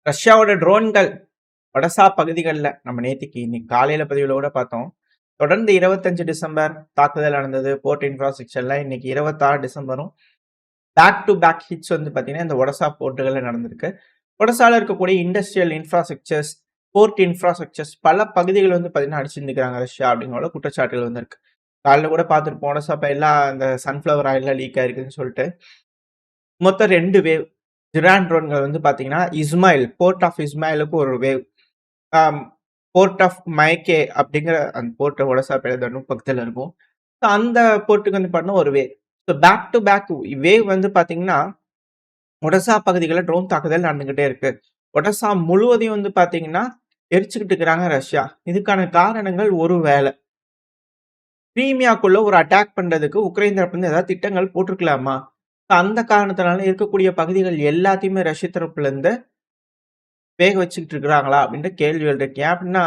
ரஷ்யாவோட ட்ரோன்கள் ஒடசா பகுதிகள்ல நம்ம இன்னைக்கு காலையில பதிவுல கூட பார்த்தோம். தொடர்ந்து 25 டிசம்பர் தாக்குதல் நடந்தது. போர்ட் இன்ஃப்ராஸ்ட்ரக்சர்ல இன்னைக்கு 26 டிசம்பரும் பேக் டு பேக் ஹிட்ஸ் வந்து பார்த்தீங்கன்னா, இந்த ஒடசா போர்ட்டுகள்ல நடந்திருக்கு. ஒடசால இருக்கக்கூடிய இண்டஸ்ட்ரியல் இன்ஃப்ராஸ்ட்ரக்சர்ஸ், போர்ட் இன்ஃப்ராஸ்ட்ரக்சர்ஸ் பல பகுதிகள் வந்து பார்த்தீங்கன்னா அடிச்சிருந்துருக்காங்க ரஷ்யா அப்படிங்கிற குற்றச்சாட்டுகள் வந்து இருக்கு. காலைல கூட பார்த்துருப்போம். ஒடசா எல்லாம் அந்த சன்ஃப்ளவர் ஆயில்லாம் லீக் ஆயிருக்குன்னு சொல்லிட்டு. மொத்தம் 2 வேவ். ஜிரான் ட்ரோன்கள் வந்து பார்த்தீங்கன்னா, இஸ்மாயில், போர்ட் ஆஃப் இஸ்மாயிலுக்கு ஒரு வேவ். ஆம் போர்ட் ஆஃப் மைக்கே அப்படிங்கிற அந்த போர்ட் ஒடசா பேலதனும் பக்கத்துல இருக்கும். ஸோ அந்த போர்ட்டுக்கு வந்து பார்த்தீங்கன்னா ஒரு wave. So back to back wave வந்து பார்த்தீங்கன்னா, ஒடசா பகுதிகள்ல ட்ரோன் தாக்குதல் நடந்துகிட்டே இருக்கு. ஒடசா முழுவதையும் வந்து பார்த்தீங்கன்னா, எரிச்சுக்கிட்டு இருக்கிறாங்க ரஷ்யா. இதுக்கான காரணங்கள் ஒரு வேள. கிரீமியாக்குள்ள ஒரு அட்டாக் பண்றதுக்கு உக்ரைன் தரப்புல ஏதாவது திட்டங்கள் போட்டிருக்கலாமா? அந்த காரணத்தினால இருக்கக்கூடிய பகுதிகள் எல்லாத்தையுமே ரஷ்ய தரப்புல இருந்து வேக வச்சுக்கிட்டு இருக்கிறாங்களா? அப்படின்ற கேள்விகள் இருக்கு. ஏன் அப்படின்னா,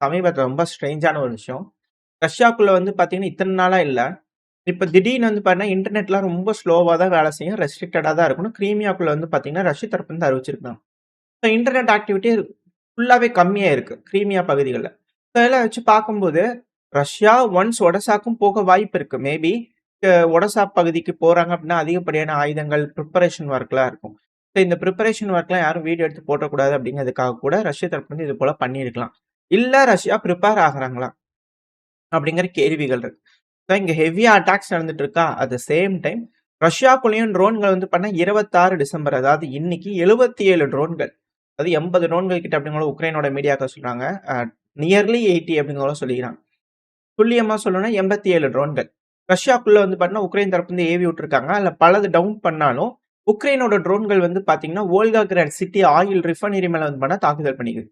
சமீபத்தில ரொம்ப ஸ்ட்ரேஞ்சான ஒரு விஷயம். ரஷ்யாக்குள்ள வந்து பார்த்தீங்கன்னா, இத்தன நாளா இல்ல. இப்ப திடீர்னு வந்து பார்த்தீங்கன்னா, இன்டர்நெட்லாம் ரொம்ப ஸ்லோவா தான் வேலை செய்யும். ரெஸ்ட்ரிக்டடா தான் இருக்கணும். கிரீமியாக்குள்ள வந்து பார்த்தீங்கன்னா, ரஷ்ய தரப்புல இருந்து அறிவிச்சிருக்காங்க. ஸோ இன்டர்நெட் ஆக்டிவிட்டி ஃபுல்லாவே கம்மியா இருக்கு. கிரீமியா பகுதிகள்ல. ஸோ இதெல்லாம் வச்சு பார்க்கும்போது, ரஷ்யா ஒன்ஸ் ஒடசாக்கும் போக வாய்ப்பு இருக்கு. மேபி ஒடசா பகுதிக்கு போறாங்க அப்படின்னா, அதிகப்படியான ஆயுதங்கள், பிரிப்பரேஷன் ஒர்க்லாம் இருக்கும். ஸோ இந்த பிரிப்பரேஷன் ஒர்க்லாம் யாரும் வீடியோ எடுத்து போடக்கூடாது அப்படிங்கிறதுக்காக கூட ரஷ்ய தரப்பு வந்து இது போல பண்ணியிருக்கலாம். இல்ல ரஷ்யா பிரிப்பேர் ஆகுறாங்களா? அப்படிங்கிற கேள்விகள் இருக்கு. ஸோ இங்க ஹெவியா அட்டாக்ஸ் நடந்துட்டு இருக்கா? அட் த சேம் டைம் ரஷ்யாக்குள்ளேயும் ட்ரோன்கள் வந்து பண்ணா 26 டிசம்பர் அதாவது இன்னைக்கு 77 ட்ரோன்கள். அதாவது 80 ட்ரோன்கள் கிட்ட அப்படிங்கிற உக்ரைனோட மீடியாக்கள் சொல்றாங்க. நியர்லி 80 அப்படிங்கிற சொல்லிக்கிறாங்க. துல்லியமா சொல்லணும்னா 87 ட்ரோன்கள். ரஷ்யாக்குள்ள வந்து பார்த்தீங்கன்னா, உக்ரைன் தரப்பு வந்து ஏவி விட்டுருக்காங்க. அதுல பலது டவுன் பண்ணாலும், உக்ரைனோட ட்ரோன்கள் வந்து பார்த்தீங்கன்னா, வோல்காகிராட் சிட்டி ஆயில் ரிஃபைனரி மேல வந்து பண்ணா தாக்குதல் பண்ணிக்குது.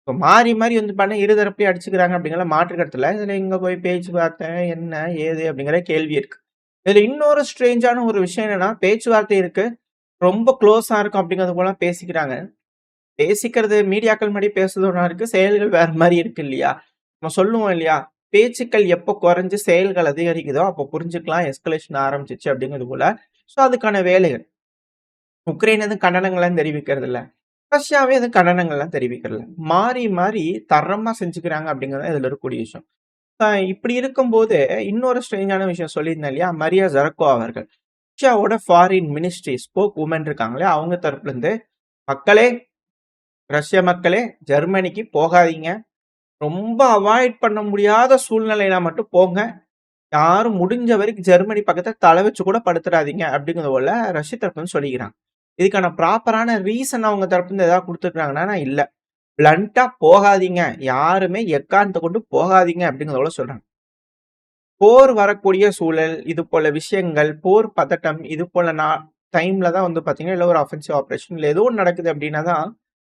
இப்ப மாறி, மாறி வந்து பண்ணா இருதரப்பையும் அடிச்சுக்கிறாங்க அப்படிங்கிற மாற்று கருத்து இல்ல. இதுல எங்க போய் பேச்சுவார்த்தை, என்ன, ஏது அப்படிங்கிற கேள்வி இருக்கு. இதுல இன்னொரு ஸ்ட்ரேஞ்சான ஒரு விஷயம் என்னன்னா, பேச்சுவார்த்தை இருக்கு. ரொம்ப குளோஸா இருக்கும் அப்படிங்கிறது போல பேசிக்கிறாங்க. பேசிக்கிறது மீடியாக்கள் முன்னாடி பேசுறது ஒண்ணா இருக்கு. செயல்கள் வேற மாரி இருக்கு இல்லையா? நம்ம சொல்லுவோம் இல்லையா? பேச்சுக்கள் எப்போ குறைஞ்சு செயல்கள் அதிகரிக்குதோ, அப்போ புரிஞ்சுக்கலாம் எஸ்கலேஷன் ஆரம்பிச்சுச்சு அப்படிங்கிறது போல. ஸோ அதுக்கான வேலைகள். உக்ரைன் எதுவும் கண்டனங்கள்லாம் தெரிவிக்கிறது இல்ல. ரஷ்யாவே எதுவும் கண்டனங்கள்லாம் தெரிவிக்கிறது இல்ல. மாறி, மாறி தரமா செஞ்சுக்கிறாங்க அப்படிங்கிறது தான் இதுல இருக்கக்கூடிய விஷயம். இப்படி இருக்கும்போது இன்னொரு ஸ்ட்ரேஞ்சான விஷயம் சொல்லியிருந்தேன் இல்லையா? மரியா ஜரக்கோ அவர்கள். ரஷ்யாவோட ஃபாரின் மினிஸ்ட்ரி ஸ்போக் வுமன் இருக்காங்களே, அவங்க தரப்புல இருந்து மக்களே ரஷ்ய மக்களே ஜெர்மனிக்கு போகாதீங்க. ரொம்ப அவாய்ட் பண்ண முடியாத சூழ்நிலையில மட்டும் போங்க. யாரும் முடிஞ்ச வரைக்கும் ஜெர்மனி பக்கத்துல தலை வச்சு கூட படுத்துறாதீங்க அப்படிங்கிறது போல ரஷ்ய தரப்பு வந்து சொல்லிக்கிறாங்க. இதுக்கான ப்ராப்பரான ரீசன் அவங்க தரப்புல இருந்து ஏதாவது குடுத்துருக்காங்கன்னா இல்ல. பிளன்ட்டா போகாதீங்க. யாருமே எக்காரணத்த கொண்டு போகாதீங்க அப்படிங்கிறத போல சொல்றாங்க. போர் வரக்கூடிய சூழல், இது போல விஷயங்கள், போர் பதட்டம், இது போல டைம்ல தான் வந்து பார்த்தீங்கன்னா, இல்ல ஒரு அஃபென்சிவ் ஆப்பரேஷன் இல்ல ஏதோ ஒண்ணு நடக்குது அப்படின்னா தான்,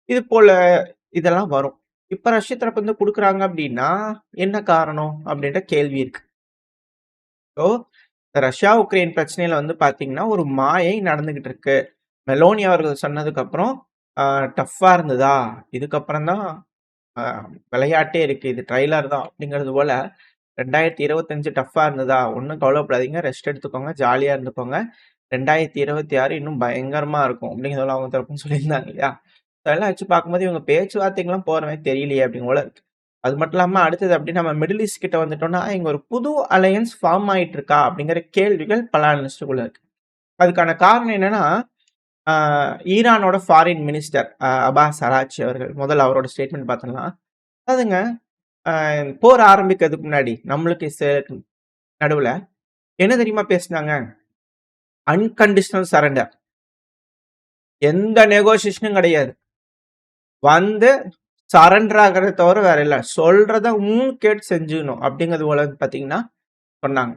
இது போல இதெல்லாம் வரும். இப்ப ரஷ்ய தரப்பு வந்து குடுக்குறாங்க அப்படின்னா, என்ன காரணம்? அப்படின்ற கேள்வி இருக்கு. ஸோ, ரஷ்யா, உக்ரைன் பிரச்சனையில வந்து பார்த்தீங்கன்னா, ஒரு மாயை நடந்துகிட்டு இருக்கு. மெலோனி அவர்கள் சொன்னதுக்கப்புறம், டஃப்பா இருந்ததா? இதுக்கப்புறம் தான் அ விளையாட்டே இருக்கு. இது ட்ரைலர் தான் அப்படிங்கிறது போல 2025 டஃப்பா இருந்ததா? ஒண்ணும் கவலைப்படாதீங்க. ரெஸ்ட் எடுத்துக்கோங்க. ஜாலியா இருந்துக்கோங்க. 2026 இன்னும் பயங்கரமா இருக்கும். அப்படிங்கிறதெல்லாம் அவங்க தரப்புன்னு சொல்லியிருந்தாங்க இல்லையா? அதெல்லாம் வச்சு பார்க்கும்போது இவங்க பேச்சுவார்த்தைக்குலாம் போற மாரி தெரியலையே அப்படிங்க போல இருக்கு. அது மட்டும் இல்லாம அடுத்தது அப்படி நம்ம மிடில் ஈஸ்ட் கிட்ட வந்துட்டோம்னா, இங்க ஒரு புது அலையன்ஸ் ஃபார்ம் ஆயிட்டு இருக்கா? அப்படிங்கிற கேள்விகள் பல அனலிஸ்ட்டுக்குள்ள இருக்கு. அதுக்கான காரணம் என்னன்னா, ஆ ஈரானோட ஃபாரின் மினிஸ்டர் அப்பாஸ் அராக்சி அவர்கள். முதல்ல அவரோட ஸ்டேட்மெண்ட் பார்த்தோம்னா, அதாவதுங்க போர் ஆரம்பிக்கிறதுக்கு முன்னாடி நம்மளுக்கு நடுவுல என்ன தெரியுமா பேசுனாங்க? Unconditional surrender. எந்த நெகோசியேஷனும் கிடையாது. வந்து சரண்டர் ஆகுறத தவிர வேற இல்ல. சொல்றத கேட்டு செஞ்சுக்கணும். அப்படிங்கிறது போல பார்த்தீங்கன்னா சொன்னாங்க.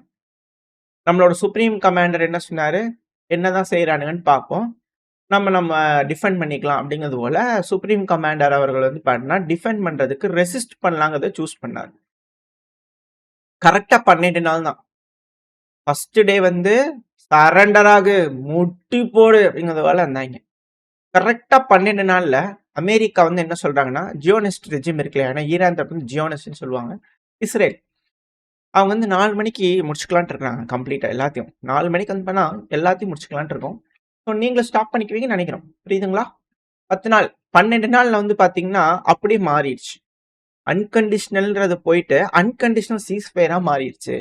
நம்மளோட சுப்ரீம் கமாண்டர் என்ன சொன்னாரு? என்னதான் செய்றானுங்கன்னு பார்ப்போம். நம்ம நம்ம டிஃபெண்ட் பண்ணிக்கலாம் அப்படிங்கிறது போல சுப்ரீம் கமாண்டர் அவர்கள் வந்து பார்த்தீங்கன்னா, டிஃபெண்ட் பண்றதுக்கு ரெசிஸ்ட் பண்ணலாங்கிறத சூஸ் பண்ணாரு. கரெக்ட்டா 12 நாள் தான். ஃபர்ஸ்ட் டே வந்து சரண்டர் ஆகு, முட்டி போடு அப்படிங்கிறது போல இருந்தாய்ங்க. கரெக்ட்டா 12 நாள்ல அமெரிக்கா வந்து என்ன சொல்றாங்கன்னா, ஜியோனிஸ்ட் ரெஜிம் இருக்கு இல்லையா? ஏன்னா ஈரான் தரப்பு வந்து ஜியோனிஸ்ட்ன்னு சொல்லுவாங்க. இஸ்ரேல். அவங்க வந்து 4 மணிக்கு முடிச்சுக்கலான்ட்டு இருக்காங்க கம்ப்ளீட்டா எல்லாத்தையும். 4 மணிக்கு வந்து பண்ணா எல்லாத்தையும் முடிச்சுக்கலான்ட்டு இருக்கோம். ஸோ நீங்களும் ஸ்டாப் பண்ணிக்குவீங்கன்னு நெனைக்கிறோம். புரியுதுங்களா? 10 நாள், 12 நாள்ல வந்து பார்த்தீங்கன்னா, அப்படியே மாறிடுச்சு. அன்கண்டிஷனல்ன்றது போயிட்டு, அன்கண்டிஷனல் சீஸ்ஃபயரா மாறிடுச்சு.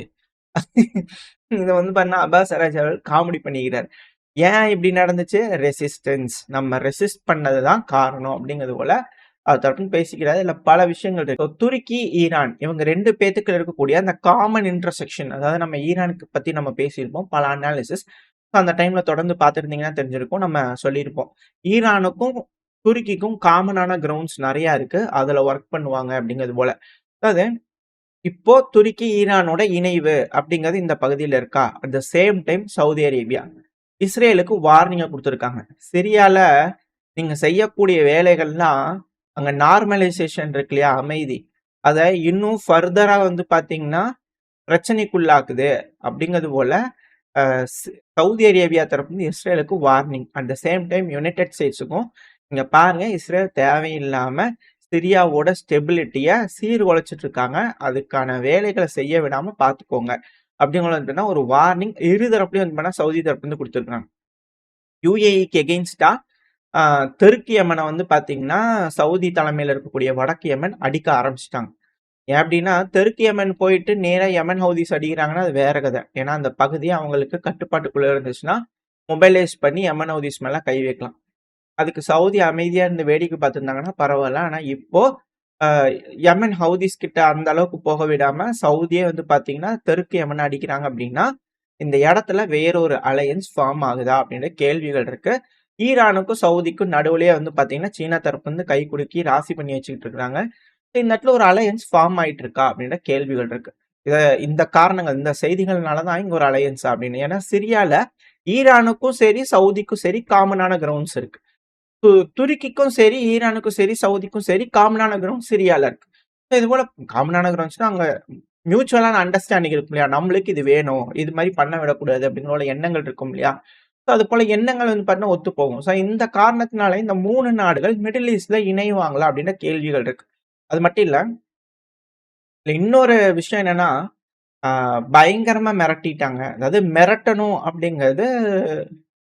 இத வந்து பண்ணா அப்பாஸ் அராஜ் அவர்கள் காமெடி பண்ணிக்கிறாரு. ஏன் இப்படி நடந்துச்சு? ரெசிஸ்டன்ஸ். நம்ம ரெசிஸ்ட் பண்ணது தான் காரணம் அப்படிங்கிறது போல தொடர்ந்து பேசிக்கிறாரு. இதுல பல விஷயங்கள் இருக்கு. துருக்கி, ஈரான் இவங்க 2 பேத்துக்குள்ள இருக்கக்கூடிய அந்த காமன் இன்டர்செக்ஷன் அதாவது நம்ம ஈரானுக்கு பத்தி நம்ம பேசியிருப்போம். பல அனாலிசிஸ். அந்த டைம்ல தொடர்ந்து பார்த்திருந்தீங்கன்னா தெரிஞ்சிருக்கும். நம்ம சொல்லியிருப்போம். ஈரானுக்கும், துருக்கிக்கும் காமனான கிரவுண்ட்ஸ் நெறைய இருக்கு. அதுல வொர்க் பண்ணுவாங்க அப்படிங்கிறது போல. அதாவது இப்போ துருக்கி, ஈரானோட இணைவு அப்படிங்கிறது இந்த பகுதியில இருக்கா? At the same time Saudi Arabia. இஸ்ரேலுக்கு வார்னிங்க குடுத்துருக்காங்க. சிரியால நீங்க செய்யக்கூடிய வேலைகள்லாம் அங்க நார்மலைசேஷன் இருக்கு இல்லையா? அமைதி. அத இன்னும் ஃபர்தரா வந்து பார்த்தீங்கன்னா, பிரச்சனைக்குள்ளாக்குது அப்படிங்கிறது போல அ ஸ் சவுதி அரேபியா தரப்புலருந்து இஸ்ரேலுக்கு warning. At the same time united ஸ்டேட்ஸுக்கும் இங்க பாருங்க இஸ்ரேல் தேவையில்லாம சிரியாவோட ஸ்டெபிலிட்டிய சீர்குலைச்சிட்டு இருக்காங்க. அதுக்கான வேலைகள செய்ய விடாம பார்த்துக்கோங்க. அப்படிங்கிற ஒரு வார்னிங் இரு தரப்புலயும் வந்து பண்ணா சவுதி தரப்புலருந்து குடுத்துருக்காங்க. யுஏஇக்கு எகெயின்ஸ்டா அ தெற்கு யெமன வந்து பார்த்தீங்கன்னா, சவுதி தலைமையில இருக்கக்கூடிய வடக்கு யெமன் அடிக்க ஆரம்பிச்சுட்டாங்க. ஏன் அப்டின்னா, தெற்கு யெமன் போயிட்டு நேரா யெமன் ஹவுதிஸ் அடிக்கிறாங்கன்னா, அது வேற கத. ஏன்னா, அந்த பகுதி அவங்களுக்கு கட்டுப்பாட்டுக்குள்ள இருந்துச்சுன்னா, மொபைலைஸ் பண்ணி யெமன் ஹவுதிஸ் மேல கை வைக்கலாம். அதுக்கு சவுதி அமைதியா இருந்து வேடிக்கை பார்த்துருந்தாங்கன்னா பரவால்ல. ஆனா இப்போ அ யெமன் ஹவுதிஸ் கிட்ட அந்த அளவுக்கு போக விடாம, சவுதியே வந்து பார்த்தீங்கன்னா, தெற்கு யெமன அடிக்கிறாங்க அப்டின்னா, இந்த இடத்துல வேறொரு அலையன்ஸ் ஃபார்ம் ஆகுதா? அப்டின்ற கேள்விகள் இருக்கு. ஈரானுக்கும், சவுதிக்கும் நடுவுலயே வந்து பார்த்தீங்கன்னா, சீனா தரப்பு வந்து கை குலுக்கி ராசி பண்ணி வச்சுக்கிட்டு இருக்காங்க. இந்த இடத்துல ஒரு அலையன்ஸ் ஃபார்ம் ஆயிட்டு இருக்கா? அப்படின்ற கேள்விகள் இருக்கு. இத இந்த காரணங்கள், இந்த செய்திகள்னால தான் இங்க ஒரு அலையன்ஸா அப்படின்னு. ஏன்னா சிரியால ஈரானுக்கும் சரி, சவுதிக்கும் சரி காமனான கிரவுண்ட்ஸ் இருக்கு. து துருக்கிக்கும் சரி, ஈரானுக்கும் சரி, சவுதிக்கும் சரி காமனான கிரவுண்ட் சிரியால இருக்கு. இது போல காமனான கிரவுண்ட்ஸ்னா அங்க மியூச்சுவலான அண்டர்ஸ்டாண்டிங் இருக்கும் இல்லையா? நம்மளுக்கு இது வேணும். இது மாரி பண்ண விடக்கூடாது அப்படிங்கிற எண்ணங்கள் இருக்கும் இல்லையா? ஸோ அது போல எண்ணங்கள் வந்து பார்த்தீங்கன்னா ஒத்துப்போகும். ஸோ இந்த காரணத்தினால இந்த 3 நாடுகள் மிடில் ஈஸ்ட்ல இணைவாங்களா? அப்படின்ற கேள்விகள் இருக்கு. அது மட்டும் இல்ல, இதுல இன்னொரு விஷயம் என்னன்னா, ஆ பயங்கரமா மிரட்டிட்டாங்க. அதாவது மிரட்டணும் அப்படிங்கிறது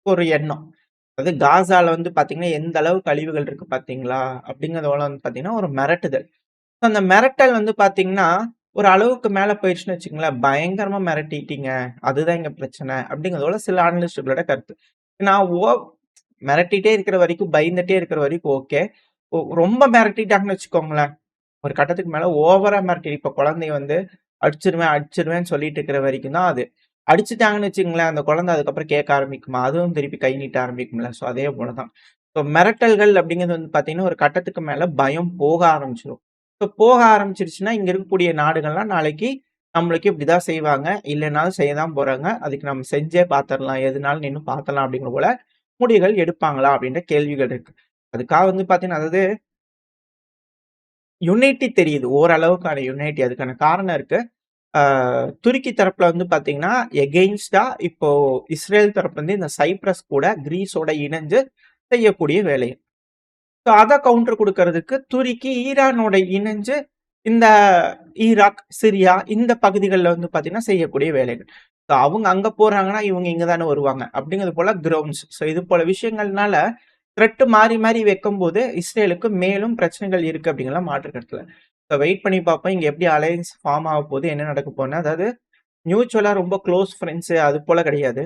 ஒரு எண்ணம். அதாவது காசால வந்து பார்த்தீங்கன்னா, எந்த அளவு கழிவுகள் இருக்கு பார்த்தீங்களா? அப்படிங்கிறதோட வந்து பார்த்தீங்கன்னா, ஒரு மிரட்டுதல். அந்த மிரட்டல் வந்து பார்த்தீங்கன்னா, ஒரு அளவுக்கு மேல போயிருச்சுன்னு வச்சுக்கங்களேன், பயங்கரமா மிரட்டிட்டீங்க. அதுதான் இங்க பிரச்சனை. அப்படிங்கிறதோட சில அனலிஸ்ட்டுகளோட கருத்து. நான் மிரட்டிட்டே இருக்கிற வரைக்கும், பயந்துட்டே இருக்கிற வரைக்கும் ஓகே. ரொம்ப மிரட்டிட்டாங்கன்னு வச்சுக்கோங்களேன், ஒரு கட்டத்துக்கு மேல ஓவரா மிரட்டி இப்ப குழந்தைய வந்து அடிச்சுருவேன், அடிச்சுருவேன்னு சொல்லிட்டு இருக்கிற வரைக்கும் தான் அது. அடிச்சுட்டாங்கன்னு வச்சுக்கங்களேன், அந்த குழந்தை அதுக்கப்புறம் கேட்க ஆரம்பிக்குமா? அதுவும் திருப்பி கை நீட்ட ஆரம்பிக்கும்ல. ஸோ அதே போல தான். ஸோ மிரட்டல்கள் அப்படிங்கிறது வந்து பார்த்தீங்கன்னா, ஒரு கட்டத்துக்கு மேல பயம் போக ஆரம்பிச்சுரும். ஸோ போக ஆரம்பிச்சுருச்சுன்னா, இங்க இருக்கக்கூடிய நாடுகள்லாம் நாளைக்கு நம்மளுக்கு இப்படிதான் செய்வாங்க. இல்லனாலும் செய்ய தான் போறாங்க. அதுக்கு நம்ம செஞ்சே பார்த்துரலாம். எதுனாலும் நின்னு பார்த்துரலாம் அப்படிங்கிற போல முடிவுகள் எடுப்பாங்களா? அப்படின்ற கேள்விகள் இருக்கு. அதுக்காக வந்து பார்த்தீங்கன்னா, அதாவது யுனைட்டி தெரியுது. ஓரளவுக்கான யுனைட்டி. அதுக்கான காரணம் இருக்கு. ஆ துருக்கி தரப்புல வந்து பார்த்தீங்கன்னா, எகெயின்ஸ்டா இப்போ இஸ்ரேல் தரப்புல இருந்து இந்த சைப்ரஸ் கூட கிரீஸோட இணைஞ்சு செய்யக்கூடிய வேலை. ஸோ அத கவுண்டர் குடுக்கறதுக்கு துருக்கி ஈரானோட இணைஞ்சு இந்த ஈராக், சிரியா இந்த பகுதிகள்ல வந்து பார்த்தீங்கன்னா, செய்யக்கூடிய வேலைகள். ஸோ அவங்க அங்க போறாங்கன்னா, இவங்க இங்க தானே வருவாங்க. அப்படிங்கிறது போல கிரவுண்ட்ஸ். ஸோ இது போல விஷயங்கள்னால த்ரெட் மாறி மாறி வைக்கும்போது, இஸ்ரேலுக்கு மேலும் பிரச்சனைகள் இருக்கு அப்படிங்கிற மாற்று கருத்து இல்ல. ஸோ வெயிட் பண்ணி பார்ப்போம். இங்க எப்படி அலையன்ஸ் ஃபார்ம் ஆகப்போகுது, என்ன நடக்க போகுதுன்னு. அதாவது மியூச்சுவலா ரொம்ப க்ளோஸ் ஃப்ரெண்ட்ஸ் அது போல கிடையாது.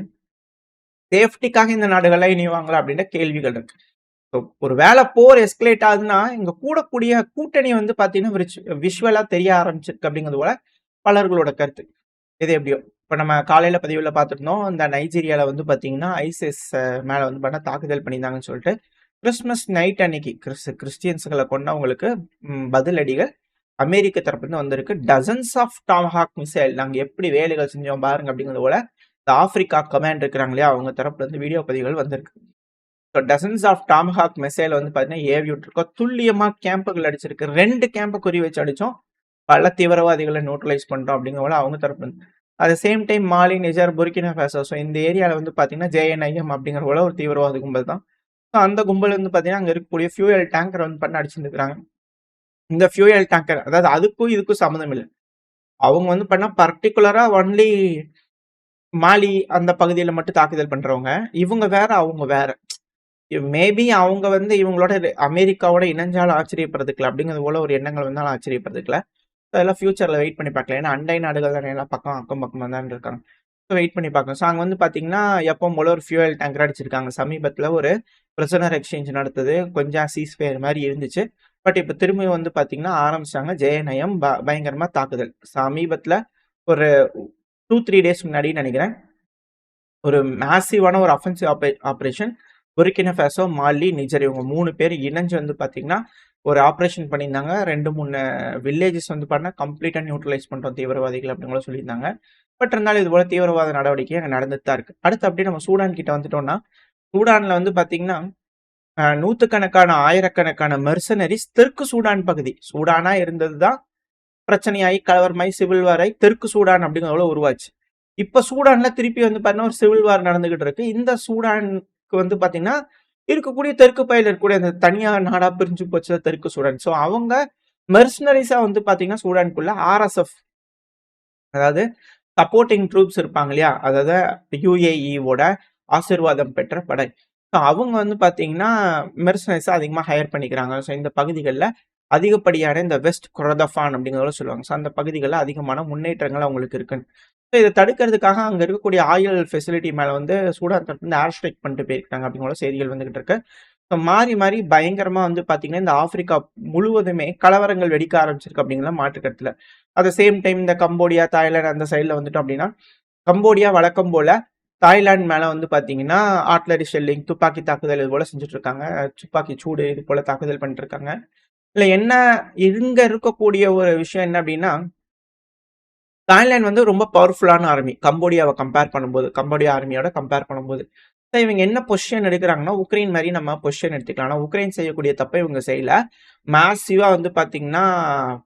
சேஃப்டிக்காக இந்த நாடுகள்லாம் இணைவாங்களா அப்படின்ற கேள்விகள் இருக்கு. ஸோ ஒரு வேள போர் எஸ்கலேட் ஆகுதுன்னா, இங்க கூடக்கூடிய கூட்டணி வந்து பார்த்தீங்கன்னா, விஷுவலா தெரிய ஆரம்பிச்சிருக்கு அப்படிங்கிறது போல பலர்களோட கருத்து. எது எப்படியோ. இப்ப நம்ம காலையில பதிவுல பார்த்திருந்தோம். இந்த நைஜீரியால வந்து பார்த்தீங்கன்னா, ஐசிஸ் மேல வந்து தாக்குதல் பண்ணியிருந்தாங்கன்னு சொல்லிட்டு, கிறிஸ்மஸ் நைட் அன்னைக்கு கிறிஸ்டியன்ஸ்கள கொன்னவங்களுக்கு பதிலடிகள் அமெரிக்க தரப்புலருந்து வந்திருக்கு. டசன்ஸ் ஆஃப் டாமஹாக் மிசைல் நாங்க எப்படி வேலைகள் செஞ்சோம் பாருங்க அப்படிங்கிறது போல, இந்த ஆப்பிரிக்கா கமாண்ட் இருக்கிறாங்க இல்லையா? அவங்க தரப்புல இருந்து வீடியோ பதிவுகள் வந்திருக்கு. ஸோ டசன்ஸ் ஆஃப் டாமஹாக் மிசைல் வந்து பார்த்தீங்கன்னா, ஏவி விட்டுருக்கோம். துல்லியமா கேம்புகள் அடிச்சிருக்கு. 2 கேம்ப குறி வச்சு அடிச்சோம். பல தீவிரவாதிகள நியூட்ரலைஸ் பண்ணிட்டோம் அப்படிங்கிற போல அவங்க தரப்புல இருந்து. At the same time Mali, Niger, Burkina Faso so இந்த ஏரியால வந்து பார்த்தீங்கன்னா, ஜேஎன்ஐஎம் அப்படிங்கிற போல ஒரு தீவிரவாத கும்பல் தான். ஸோ அந்த கும்பல் வந்து பார்த்தீங்கன்னா, அங்க இருக்கக்கூடிய ஃபியூயல் டேங்கர வந்து பண்ணி அடிச்சிருந்துருக்காங்க. இந்த ஃபியூயல் டேங்கர் அதாவது அதுக்கும் இதுக்கும் சம்மந்தம் இல்ல. அவங்க வந்து பண்ணா பர்ட்டிகுலரா ஒன்லி மாலி அந்த பகுதியில மட்டும் தாக்குதல் பண்றவங்க. இவங்க வேற, அவங்க வேற. மேபி அவங்க வந்து இவங்களோட அமெரிக்காவோட இணைஞ்சாலும் ஆச்சரியப்படுறதுக்குல அப்படிங்கிறது போல ஒரு எண்ணங்கள் வந்தாலும் ஆச்சரியப்படுறதுக்குல. அதெல்லாம் ஃபியூச்சர்ல வெயிட் பண்ணி பார்க்கலாம். ஏன்னா அண்டை நாடுகள் தானே எல்லாம் பக்கம் அக்கம் பக்கமா தான் இருக்காங்க. ஸோ வெயிட் பண்ணி பார்க்கணும். ஸோ அங்க வந்து பார்த்தீங்கன்னா, எப்பவும் போல ஒரு ஃபியூயல் டேங்கர் அடிச்சிருக்காங்க. சமீபத்தில ஒரு பிரிசனர் எக்ஸ்சேஞ்ச் நடத்தது. கொஞ்சம் சீஸ்ஃபயர் மாரி இருந்துச்சு. பட் இப்ப திரும்பி வந்து பார்த்தீங்கன்னா ஆரம்பிச்சுட்டாங்க. ஜேஎன்ஐஎம் பயங்கரமா தாக்குதல். சமீபத்தில ஒரு 2, 3 டேஸ் முன்னாடின்னு நெனைக்கிறேன். ஒரு மேசிவான ஒரு அஃபென்சிவ் ஆப்பரேஷன் புர்கினா ஃபாசோ, மாலி, நிஜர் இவங்க 3 பேர் இணைஞ்சு வந்து பார்த்தீங்கன்னா, ஒரு ஆப்பரேஷன் பண்ணியிருந்தாங்க. 2, 3 வில்லேஜஸ் வந்து பார்த்தீங்கன்னா, கம்ப்ளீட்டா நியூட்ரலைஸ் பண்றோம் தீவிரவாதிகள் அப்படின்னு கூட சொல்லியிருந்தாங்க. பட் இருந்தாலும் இது போல தீவிரவாத நடவடிக்கை அங்க நடந்துட்டு தான் இருக்கு. அடுத்து அப்படியே நம்ம சூடான் கிட்ட வந்துட்டோம்னா, சூடான்ல வந்து பார்த்தீங்கன்னா, நூத்துக்கணக்கான, ஆயிரக்கணக்கான மெர்சனரிஸ் தெற்கு சூடான் பகுதி. சூடானா இருந்தது தான் பிரச்சனையாகி, கலவரமாயி, சிவில் வார் ஆயி தெற்கு சூடான் அப்படிங்கிறத உருவாச்சு. இப்ப சூடான்ல திருப்பி வந்து பார்த்தீங்கன்னா, ஒரு சிவில் வார் நடந்துகிட்டு இருக்கு. இந்த சூடானுக்கு வந்து பார்த்தீங்கன்னா, இருக்கக்கூடிய தெற்கு பகுதியில இருக்கக்கூடிய அந்த தனியா நாடா பிரிஞ்சு போச்சு தெற்கு சூடான். ஸோ அவங்க மெர்சனரிஸா வந்து பார்த்தீங்கன்னா, சூடானுக்குள்ள ஆர்எஸ்எஃப் அதாவது சப்போர்ட்டிங் ட்ரூப்ஸ் இருப்பாங்க இல்லையா? அதாவது யுஏஇ-வோட ஆசீர்வாதம் பெற்ற படை. ஸோ அவங்க வந்து பார்த்தீங்கன்னா, மெர்சனரிஸா அதிகமா ஹையர் பண்ணிக்கிறாங்க. ஸோ இந்த பகுதிகள்ல அதிகப்படியான இந்த வெஸ்ட் குர்தஃபான் அப்படிங்கிறத சொல்லுவாங்க. ஸோ அந்த பகுதிகள்ல அதிகமான முன்னேற்றங்கள் அவங்களுக்கு இருக்குன்னு. ஸோ இத தடுக்கிறதுக்காக அங்க இருக்கக்கூடிய ஆயில் ஃபெசிலிட்டி மேல வந்து சூடான் தரப்புல இருந்து ஏர் ஸ்ட்ரைக் பண்ணிட்டு போயிருக்காங்க அப்படிங்கிற செய்திகள் வந்துகிட்டு இருக்கு. ஸோ மாறி மாறி பயங்கரமா வந்து பார்த்தீங்கன்னா, இந்த ஆப்பிரிக்கா முழுவதுமே கலவரங்கள் வெடிக்க ஆரம்பிச்சிருக்கு அப்படிங்கிறதுல மாற்று கருத்து இல்ல. அட் த சேம் டைம் இந்த கம்போடியா, தாய்லாந்து அந்த சைடுல வந்துட்டோம் அப்படின்னா, கம்போடியா வழக்கம் போல தாய்லாந்து மேல வந்து பார்த்தீங்கன்னா, ஆர்ட்டிலரி ஷெல்லிங், துப்பாக்கி தாக்குதல் இது போல செஞ்சுட்டு இருக்காங்க. துப்பாக்கி சூடு இது போல தாக்குதல் பண்ணிட்டு இருக்காங்க. இல்ல என்ன இங்க இருக்கக்கூடிய ஒரு விஷயம் என்ன அப்படின்னா, தாய்லாந்து வந்து ரொம்ப பவர்ஃபுல்லான ஆர்மி. கம்போடியாவை கம்பேர் பண்ணும்போது, கம்போடியா ஆர்மியோட கம்பேர் பண்ணும்போது. ஸோ இவங்க என்ன பொசிஷன் எடுக்குறாங்கன்னா, உக்ரைன் மாரி நம்ம பொசிஷன் எடுத்துக்கலாம். ஆனா உக்ரைன் செய்யக்கூடிய தப்ப இவங்க செய்யல. மேசிவா வந்து பார்த்தீங்கன்னா,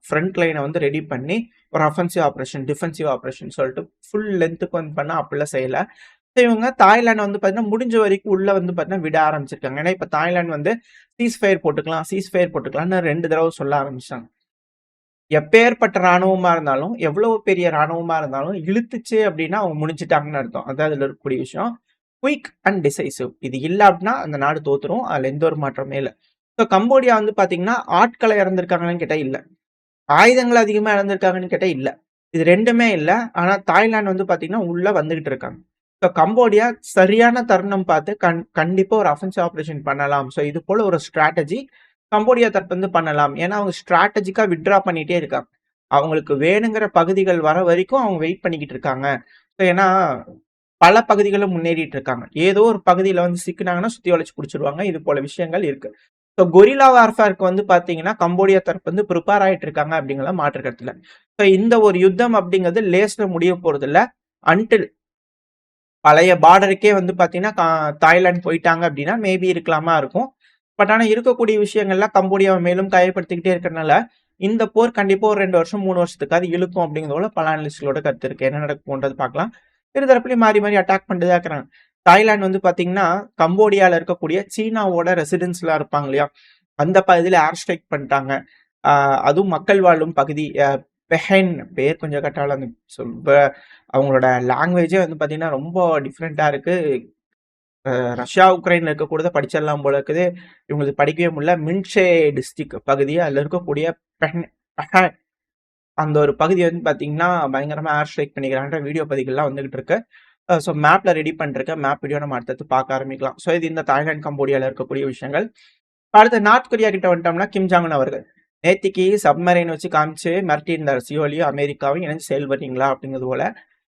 ஃப்ரண்ட் லைன வந்து ரெடி பண்ணி, ஒரு அஃபென்சிவ் ஆப்பரேஷன், டிஃபென்சிவ் ஆப்பரேஷன் சொல்லிட்டு ஃபுல் லென்த்துக்கு வந்து பண்ணா அப்படிலாம் செய்யல. ஸோ இவங்க தாய்லாந்து வந்து பார்த்தீங்கன்னா, முடிஞ்ச வரைக்கும் உள்ள வந்து பார்த்தீங்கன்னா விட ஆரம்பிச்சிருக்காங்க. ஏன்னா இப்ப தாய்லாந்து வந்து சீஸ்ஃபயர் போட்டுக்கலாம், சீஸ்ஃபயர் போட்டுக்கலாம்னு 2 தடவ சொல்ல ஆரம்பிச்சுட்டாங்க. எப்பேர்ப்பட்ட ராணுவமா இருந்தாலும், எவ்வளவு பெரிய ராணுவமா இருந்தாலும், இழுத்துச்சு அப்படின்னா அவங்க முடிச்சுட்டாங்கன்னு அர்த்தம். அதான் அதுல இருக்கக்கூடிய விஷயம். Quick and decisive. இது இல்ல அப்படின்னா அந்த நாடு தோத்துரும். அதுல எந்த ஒரு மாற்றமே இல்ல. ஸோ கம்போடியா வந்து பார்த்தீங்கன்னா, ஆட்கள இழந்திருக்காங்களான்னு கேட்டா இல்ல. ஆயுதங்கள் அதிகமா இழந்திருக்காங்கன்னு கேட்டா இல்ல. இது 2மே இல்ல. ஆனா தாய்லாந்து வந்து பார்த்தீங்கன்னா, உள்ள வந்துகிட்டு இருக்காங்க. ஸோ கம்போடியா சரியான தருணம் பார்த்து கண்டிப்பா ஒரு அஃபென்சிவ் ஆப்பரேஷன் பண்ணலாம். ஸோ இது போல ஒரு ஸ்ட்ராட்டஜி கம்போடியா தரப்பு வந்து பண்ணலாம். ஏன்னா அவங்க ஸ்ட்ராட்டஜிக்கா வித்ட்ரா பண்ணிட்டே இருக்காங்க. அவங்களுக்கு வேணுங்கிற பகுதிகள் வர வரைக்கும் அவங்க வெயிட் பண்ணிக்கிட்டு இருக்காங்க. ஸோ ஏன்னா பல பகுதிகளும் முன்னேறிட்டு இருக்காங்க. ஏதோ ஒரு பகுதியில வந்து சிக்குனாங்கன்னா சுத்தி வளைச்சு புடிச்சுருவாங்க. இது போல விஷயங்கள் இருக்கு. ஸோ கொரில்லா வார்ஃபேர்க்கு வந்து பார்த்தீங்கன்னா, கம்போடியா தரப்பு வந்து பிரிப்பேர் ஆயிட்டு இருக்காங்க அப்படிங்கிறத மாற்று கருத்து இல்ல. ஸோ இந்த ஒரு யுத்தம் அப்படிங்கிறது லேஸ்ல முடிய போறதில்ல. அன்டில் பழைய பார்டருக்கே வந்து பார்த்தீங்கன்னா, தாய்லாந்து போயிட்டாங்க அப்படின்னா, மேபி இருக்கலாமா இருக்கும். பட் ஆனா இருக்கக்கூடிய விஷயங்கள்லாம் கம்போடியாவை மேலும் காயப்படுத்திக்கிட்டே இருக்கிறனால, இந்த போர் கண்டிப்பா ஒரு 2 வருஷம், 3 வருஷத்துக்காவது இழுக்கும் அப்படிங்கிறது போல பல அனலிஸ்ட்களோட கருத்து இருக்கு. என்ன நடக்கும்ன்றது பார்க்கலாம். இரு தரப்புலயும் மாறி மாறி அட்டாக் பண்ணிட்டு தான் இருக்கிறாங்க. தாய்லாந்து வந்து பார்த்தீங்கன்னா, கம்போடியால இருக்கக்கூடிய சீனாவோட ரெசிடென்ட்ஸ்லாம் இருப்பாங்க இல்லையா? அந்த பகுதியில ஏர் ஸ்ட்ரைக் பண்ணிட்டாங்க. அதுவும் மக்கள் வாழும் பகுதி பெஹென் பேர் கொஞ்சம் கட்டால அந்த அவங்களோட லாங்குவேஜே வந்து பார்த்தீங்கன்னா, ரொம்ப டிஃப்ரெண்ட்டா இருக்கு. ரஷ்யா, உக்ரைன்ல இருக்கக்கூடியத படிச்சிடலாம் போல இருக்குது. இவங்களுக்கு படிக்கவே முடியல. மின்ஷே டிஸ்ட்ரிக்ட் பகுதி அதுல இருக்கக்கூடிய பெஹன் அந்த ஒரு பகுதி வந்து பார்த்தீங்கன்னா, பயங்கரமா ஏர் ஸ்ட்ரைக் பண்ணிக்கிறாங்கன்ற வீடியோ பதிவுகள்லாம் வந்துகிட்டு இருக்கு. ஸோ மேப்ல ரெடி பண்ணிருக்கேன். மேப் வீடியோ நம்ம அடுத்தடுத்து பார்க்க ஆரம்பிக்கலாம். ஸோ இது இந்த தாய்லாந்து, கம்போடியால இருக்கக்கூடிய விஷயங்கள். அடுத்து நார்த் கொரியா கிட்ட வந்துட்டோம்னா, கிம் ஜாங் உன் அவர்கள் நேத்திக்கு சப்மரைன் வச்சு காமிச்சு மிரட்டியிருந்தார். சியோலியும், அமெரிக்காவும் இணைஞ்சு செயல்படுறீங்களா அப்படிங்கிறது போல.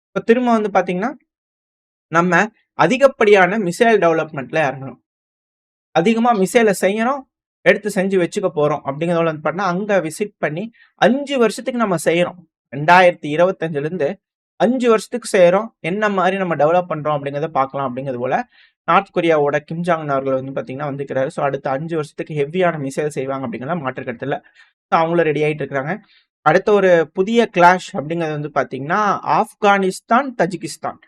இப்ப திரும்ப வந்து பார்த்தீங்கன்னா, நம்ம அதிகப்படியான மிசைல் டெவலப்மெண்ட்ல இறங்கணும். அதிகமா மிசைல செய்யணும், எடுத்து செஞ்சு வச்சுக்க போறோம் அப்படிங்கிறத வந்து பண்ணா, அங்க விசிட் பண்ணி 5 வருஷத்துக்கு நம்ம செய்யறோம். 2025ல 5 வருஷத்துக்கு செய்யறோம். என்ன மாரி நம்ம டெவலப் பண்றோம் அப்படிங்கிறத பார்க்கலாம் அப்படிங்கிறது போல, நார்த் கொரியாவோட கிம் ஜாங் உன் அவர்கள் வந்து பார்த்தீங்கன்னா வந்துக்கிறாரு. ஸோ அடுத்த 5 வருஷத்துக்கு ஹெவியான மிசைல் செய்வாங்க அப்படிங்கிறத மாற்று கருத்து இல்ல. ஸோ அவங்களும் ரெடி ஆயிட்டு இருக்காங்க. அடுத்த ஒரு புதிய கிளாஷ் அப்படிங்கிறது வந்து பார்த்தீங்கன்னா, ஆப்கானிஸ்தான், தஜிகிஸ்தான்.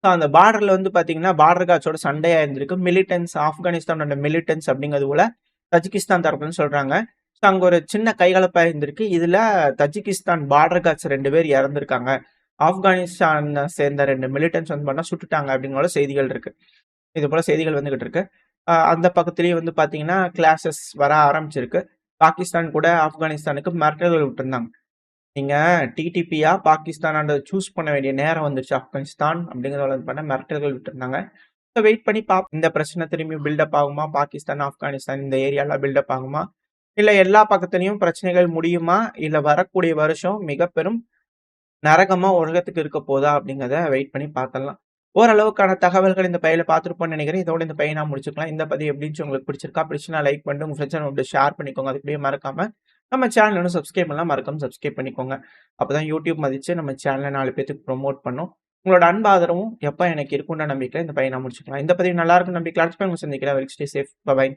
ஸோ அந்த பார்டர்ல வந்து பார்த்தீங்கன்னா, பார்டர் காட்ஸோட சண்டையா இருந்திருக்கு. மிலிட்டன்ஸ் ஆப்கானிஸ்தானோட மிலிட்டன்ஸ் அப்படிங்கிறது போல தஜிகிஸ்தான் தரப்புன்னு சொல்றாங்க. ஸோ அங்க ஒரு சின்ன கைகலப்பா இருந்திருக்கு. இதுல தஜிகிஸ்தான் பார்டர் காட்ஸ் 2 பேர் இறந்திருக்காங்க. ஆப்கானிஸ்தான் சேர்ந்த 2 மிலிட்டன்ஸ் வந்து பண்ணா சுட்டுட்டாங்க அப்படிங்கிற செய்திகள் இருக்கு. இது போல செய்திகள் வந்துகிட்டு இருக்கு. அந்த பக்கத்திலேயே வந்து பார்த்தீங்கன்னா, கிளாஸஸ் வர ஆரம்பிச்சிருக்கு. பாகிஸ்தான் கூட ஆப்கானிஸ்தானுக்கு மிரட்டல்கள் விட்டிருந்தாங்க. நீங்க டிடிபியா, பாகிஸ்தானான்றத சூஸ் பண்ண வேண்டிய நேரம் வந்துருச்சு. ஆப்கானிஸ்தான் அப்படிங்கிறத வந்து பண்ண மிரட்டல்கள் விட்டிருந்தாங்க. ஸோ வெயிட் பண்ணி இந்த பிரச்சனை திரும்பி பில்டப் ஆகுமா? பாகிஸ்தான், ஆப்கானிஸ்தான் இந்த ஏரியால பில்டப் ஆகுமா? இல்ல எல்லா பக்கத்துலயும் பிரச்சனைகள் முடியுமா? இல்ல வரக்கூடிய வருஷம் மிக பெரும் நரகமா உலகத்துக்கு இருக்க போதா? அப்படிங்கிறத வெயிட் பண்ணி பார்த்துடலாம். ஓரளவுக்கான தகவல்கள் இந்த பதிவுல பார்த்திருப்போம்னு நினைக்கிறேன். இதோட இந்த பதிவை நான் முடிச்சுக்கலாம். இந்த பதிவு எப்படி இருந்துச்சு உங்களுக்கு பிடிச்சிருக்கா? பிடிச்சுனா லைக் பண்ணிட்டு உங்க ஃப்ரெண்ட்ஸ் அண்ட் ஃபேமிலியோட ஷேர் பண்ணிக்கோங்க. அது கூடயே மறக்காம நம்ம சேனல் இன்னும் சப்ஸ்கிரைப் பண்ணலாம். மறக்காம சப்ஸ்கிரைப் பண்ணிக்கோங்க. அப்பதான் YouTube மதிச்சு நம்ம சேனல 4 பேத்துக்கு ப்ரமோட் பண்ணும். உங்களோட அன்பு ஆதரவும் எப்ப எனக்கு இருக்கும்ன்ற நம்பிக்கையில இந்த பதிவை நான் முடிச்சுக்கலாம். இந்த பதிவு நல்லா இருக்கும்னு நம்பிக்கையில அடுத்த பதிவுல சந்திக்கிறேன். Stay safe. பை.